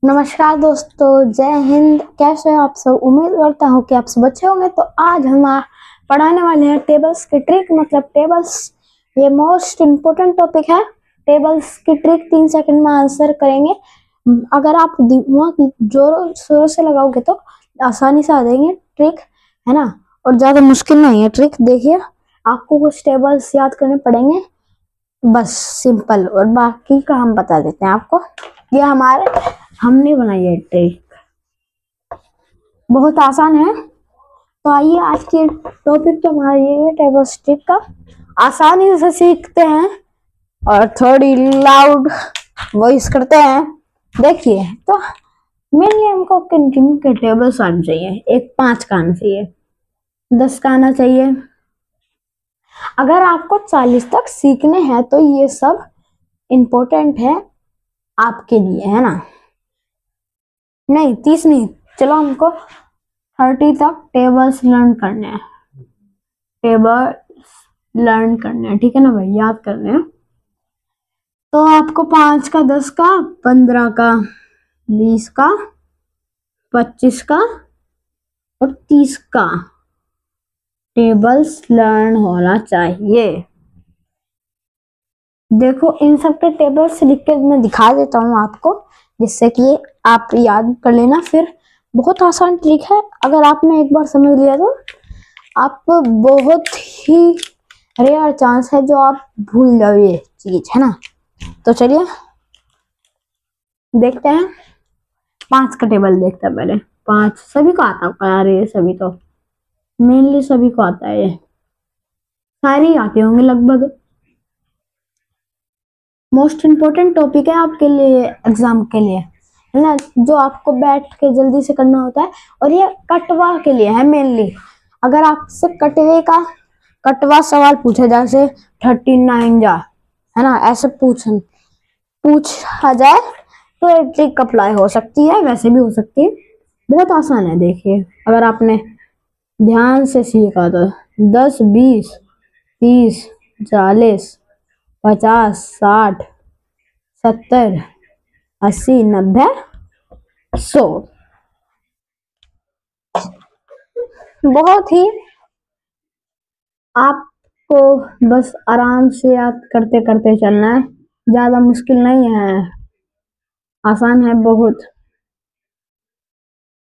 नमस्कार दोस्तों, जय हिंद। कैसे हो आप सब? उम्मीद करता हूँ कि आप सब अच्छे होंगे। तो आज हम पढ़ाने वाले हैं टेबल्स की ट्रिक। मतलब टेबल्स ये मोस्ट इम्पोर्टेंट टॉपिक है। टेबल्स की ट्रिक 3 सेकंड में आंसर करेंगे। अगर आप दिमाग जोरों शोरों से लगाओगे तो आसानी से आ जाएंगे ट्रिक, है ना। और ज्यादा मुश्किल नहीं है ट्रिक। देखिए, आपको कुछ टेबल्स याद करने पड़ेंगे, बस सिंपल। और बाकी का हम बता देते हैं आपको। ये हमने बनाई है ट्रिक, बहुत आसान है। तो आइए, आज के टॉपिक तो हमारा ये है, टेबल स्टिक का। आसानी से सीखते हैं और थोड़ी लाउड वॉइस करते हैं। देखिए, तो मेनली हमको किन के टेबल्स आने चाहिए। एक 5 का आना चाहिए, 10 का आना चाहिए। अगर आपको 40 तक सीखने हैं तो ये सब इम्पोर्टेंट है आपके लिए, है ना। नहीं 30 नहीं, चलो हमको 30 तक टेबल्स लर्न करने हैं। टेबल्स लर्न करने हैं, ठीक है ना भाई, याद करने हैं। तो आपको 5 का, 10 का, 15 का, 20 का, 25 का और 30 का टेबल्स लर्न होना चाहिए। देखो, इन सब के टेबल्स लिख के मैं दिखा देता हूँ आपको, जिससे कि आप याद कर लेना। फिर बहुत आसान ट्रिक है, अगर आपने एक बार समझ लिया तो आप बहुत ही रेयर चांस है जो आप भूल जाओ ये चीज, है ना। तो चलिए देखते हैं। 5 का टेबल देखते हैं पहले। 5 सभी को आता है यार, ये सभी तो मेनली सभी को आता है, ये सारे ही आते होंगे लगभग। मोस्ट इम्पोर्टेंट टॉपिक है आपके लिए, एग्जाम के लिए, है ना, जो आपको बैठ के जल्दी से करना होता है। और ये कटवा के लिए है मेनली। अगर आपसे कटवा सवाल पूछा जाए, जैसे 39 जा, है ना, ऐसे पूछा जाए तो ये ट्रिक अप्लाई हो सकती है, वैसे भी हो सकती है। बहुत आसान है। देखिए, अगर आपने ध्यान से सीखा तो 10, 20, 30, 40, 50, 60, 70, 80, 90, 100। बहुत ही आपको बस आराम से याद करते करते चलना है, ज्यादा मुश्किल नहीं है, आसान है बहुत।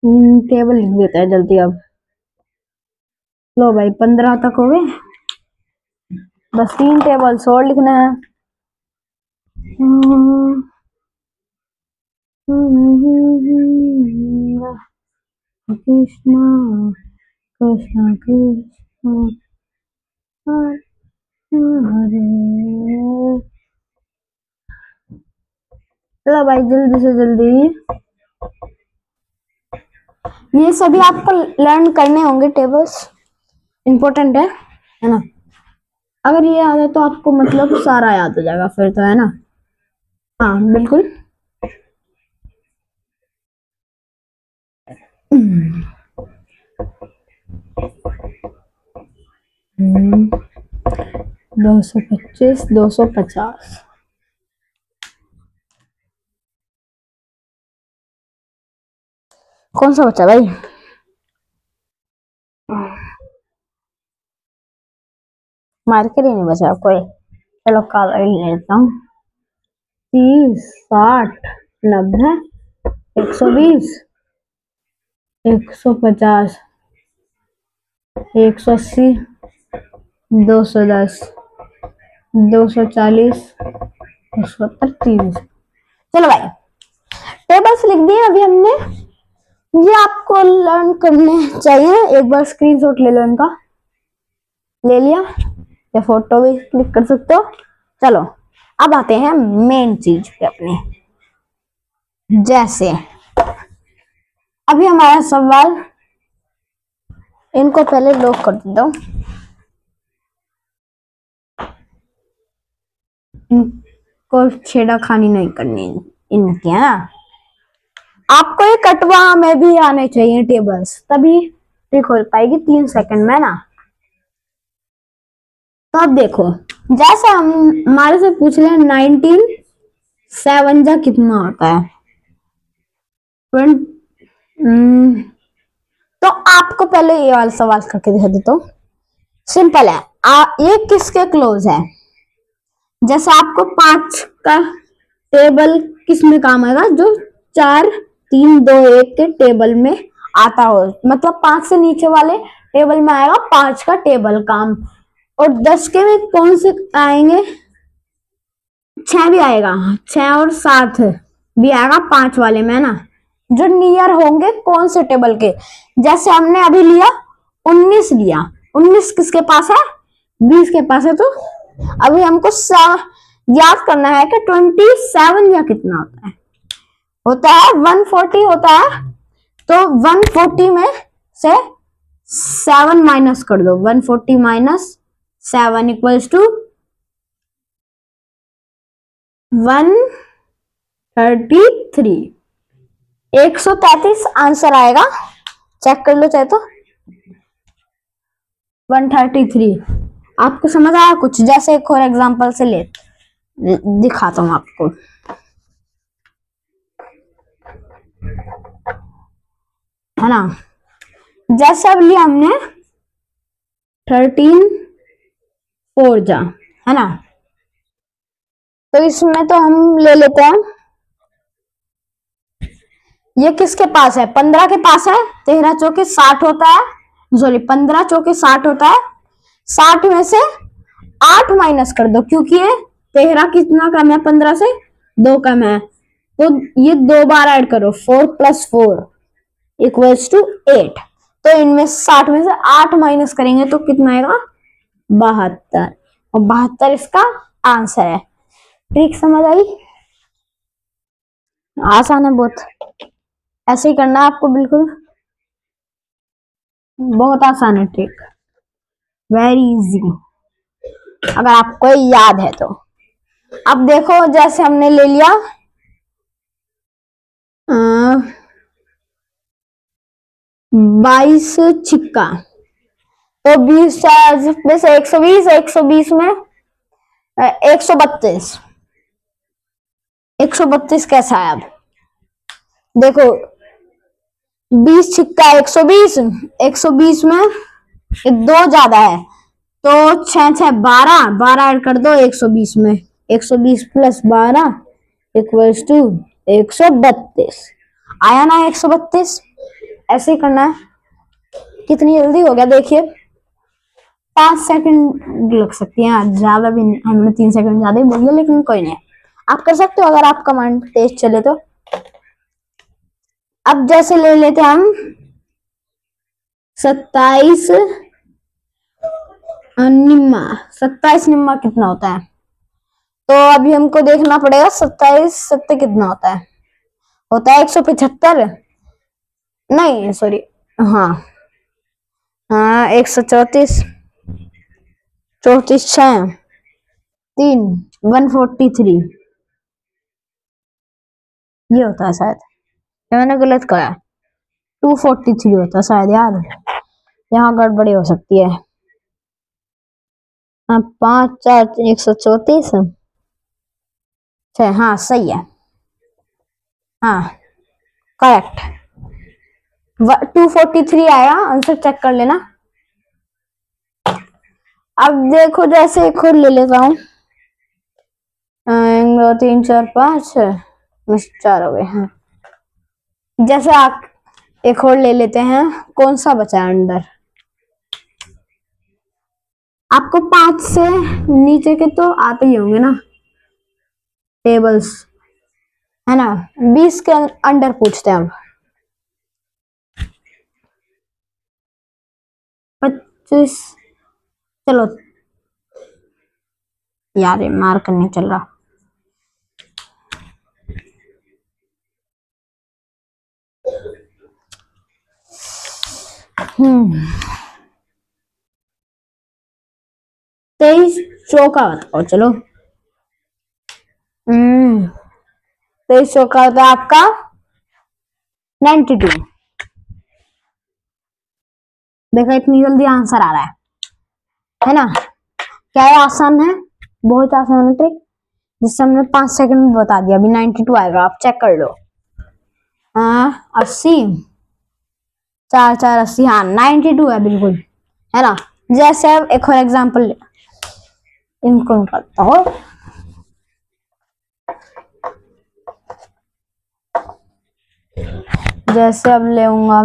टेबल लिख देता है जल्दी अब। लो भाई, 15 तक हो गए, बस 3 टेबल्स और लिखना है। कृष्णा कृष्णा कृष्णा हरे। चलो भाई, जल्दी से जल्दी। ये सभी आपको लर्न करने होंगे, टेबल्स इंपॉर्टेंट है ना। अगर ये याद है तो आपको मतलब सारा याद हो जाएगा फिर तो, है ना। हाँ बिल्कुल। 225, 250। कौन सा बच्चा भाई? मार्कर ही नहीं बचा कोई। चलो काला ही ले लेता हूँ। 30, 60, 90, 120, 150, 180, 210, 240, 270, 30। चलो भाई, टेबल्स लिख दिए अभी हमने। ये आपको लर्न करने चाहिए। एक बार स्क्रीनशॉट ले लो इनका। ले लिया, या फोटो भी क्लिक कर सकते हो। चलो, अब आते हैं मेन चीज पे अपने। जैसे अभी हमारा सवाल, इनको पहले लॉक कर देता हूँ। इनको छेड़खानी नहीं करनी इनकी, है ना। आपको ये कटवा में भी आने चाहिए टेबल्स, तभी ट्रिक हो पाएगी 3 सेकंड में ना। तो अब देखो, जैसे हम हमारे से पूछ रहे हैं 19 7 जा कितना होता है, तो आपको पहले ये वाला सवाल करके दिखा देता हूँ। सिंपल है, ये किसके क्लोज है? जैसे आपको 5 का टेबल किस में काम आएगा? जो 4 3 2 1 के टेबल में आता हो, मतलब 5 से नीचे वाले टेबल में आएगा 5 का टेबल काम। और 10 के में कौन से आएंगे? 6 भी आएगा, 6 और 7 भी आएगा 5 वाले में, है ना, जो नियर होंगे कौन से टेबल के। जैसे हमने अभी लिया 19 लिया, 19 किसके पास है? 20 के पास है। तो अभी हमको याद करना है कि 27 या कितना होता है 140 होता है। तो 140 में से 7 माइनस कर दो, 140 माइनस 7 इक्वल्स टू 133। 133 आंसर आएगा, चेक कर लो चाहे तो। 133 आपको समझ आया कुछ? जैसे एक और एग्जांपल से दिखाता हूं आपको। है ना, जैसे अब लिया हमने 13 4 जा, है ना, तो इसमें तो हम ले लेते हैं, ये किसके पास है? 15 के पास है। 13 चौके 60 होता है, सॉरी 15 चौके 60 होता है। 60 में से 8 माइनस कर दो, क्योंकि ये 13 कितना कम है? 15 से 2 कम है, तो ये 2 बार ऐड करो, 4 + 4 इक्वल्स टू 8। तो इनमें 60 में से 8 माइनस करेंगे तो कितना आएगा? 72। और 72 इसका आंसर है। ट्रिक समझ आई? आसान है बहुत, ऐसे ही करना है आपको, बिल्कुल बहुत आसान है ट्रिक, वेरी इजी, अगर आपको याद है तो। अब देखो, जैसे हमने ले लिया 22 छिक्का, तो 20 में से 120, 120 में 132। 132 कैसा है? अब देखो 20 छिक्का 120, 120 में 2 ज्यादा है, तो 6 6 12, 12 ऐड कर दो 120 में, 120 + 12 इक्वल्स टू 132। आया ना 132? ऐसे ही करना है। कितनी जल्दी हो गया देखिए, 5 सेकंड लग सकती है, ज्यादा भी नहीं, हमने 3 सेकंड ज्यादा ही बोल दिया, लेकिन कोई नहीं, आप कर सकते हो अगर आपका माइंड तेज चले तो। अब जैसे ले लेते हैं हम 27 निम्मा। 27 निम्मा कितना होता है? तो अभी हमको देखना पड़ेगा 27 सत्ते कितना होता है? होता है 175, नहीं सॉरी, हाँ 134, 34 6 3 143, ये होता है शायद, मैंने गलत कहा, 243 होता है शायद यार, यहाँ गड़बड़ी हो सकती है। 5 4 134 6, हाँ सही है, हाँ करेक्ट, 243 आया आंसर, चेक कर लेना। अब देखो जैसे एक और ले लेता हूँ, 1 2 3 4 5 4 हो गए, हाँ। जैसे आप एक और ले लेते हैं, कौन सा बचा है अंडर? आपको 5 से नीचे के तो आते ही होंगे ना टेबल्स, है ना। 20 के अंडर पूछते हैं अब। 25, चलो यार ये मार्क नहीं चल रहा। तेईस चौका बताओ, चलो 23 चौका होता है आपका 92। देखो इतनी जल्दी आंसर आ रहा है ना, क्या है? आसान है, बहुत आसान है ट्रिक, जिससे हमने 5 सेकंड में बता दिया। अभी 92 आएगा, आप चेक कर लो। हाँ 80, 4 4 80, हाँ 92 है बिल्कुल, है ना। जैसे अब एक और एग्जांपल इनको निकालता हूँ। जैसे अब लेऊंगा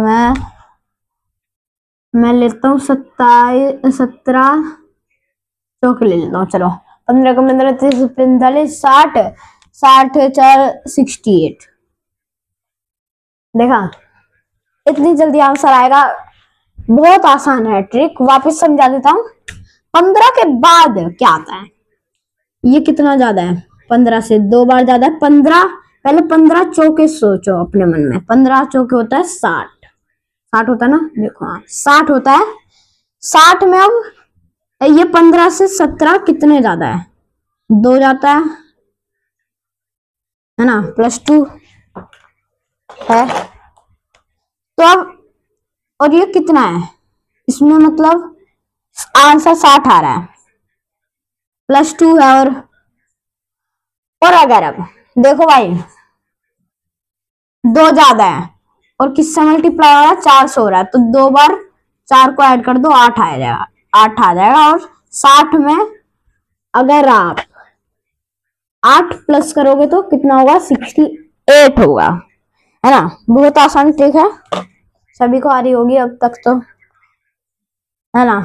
मैं लेता हूँ 17 चौके ले लेता हूँ। चलो 15 का 15 30 45 60 60 4 68। देखा इतनी जल्दी आंसर आएगा, बहुत आसान है ट्रिक। वापस समझा देता हूँ। 15 के बाद क्या आता है, ये कितना ज्यादा है, 15 से 2 बार ज्यादा है 15। पहले 15 चौके सोचो अपने मन में, 15 चौके होता है 60, 60 होता है ना, देखो हाँ 60 होता है। 60 में अब ये 15 से 17 कितने ज्यादा है, 2 जाता है ना, +2 है। तो अब और ये कितना है, इसमें मतलब आंसर 60 आ रहा है, +2 है। और अगर अब देखो भाई 2 ज्यादा है और किससे मल्टीप्लाई हो रहा है, 4 से हो रहा है, तो 2 बार 4 को ऐड कर दो, 8 आ जाएगा, 8 आ जाएगा। और 60 में अगर आप 8 प्लस करोगे तो कितना होगा, 68 होगा, है ना। बहुत आसान ट्रिक है, सभी को आ रही होगी अब तक तो, है ना।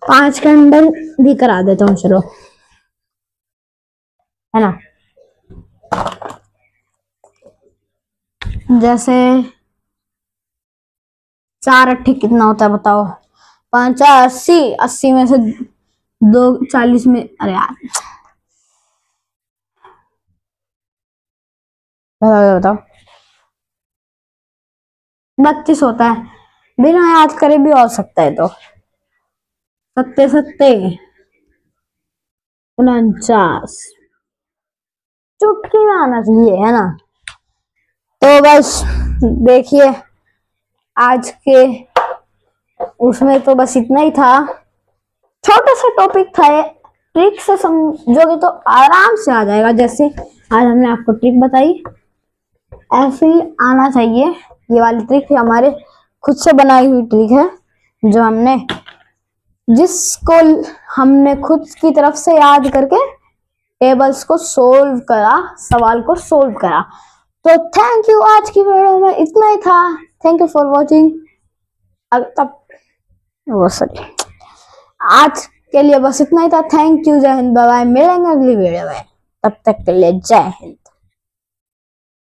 5 के अंदर भी करा देता हूँ चलो, है ना। जैसे 4 8 कितना होता है बताओ, 5 80, 80 में से 2 40 में, अरे यार बताओ 32 होता है, बिना याद करे भी हो सकता है। तो 7 7 49 चुटकी में आना चाहिए, है ना। तो बस देखिए आज के उसमें तो बस इतना ही था, छोटा सा टॉपिक था ये। ट्रिक से समझोगे तो आराम से आ जाएगा। जैसे आज हमने आपको ट्रिक बताई, ऐसे ही आना चाहिए। ये वाली ट्रिक हमारे खुद से बनाई हुई ट्रिक है, जो जिसको हमने खुद की तरफ से याद करके टेबल्स को सोल्व करा, सवाल को सोल्व करा। तो थैंक यू, आज की वीडियो में इतना ही था। Thank you for watching. तब वो सॉरी, आज के लिए बस इतना ही था। थैंक यू, जय हिंद, बाय बाय। मिलेंगे अगली वीडियो में, तब तक के लिए जय हिंद।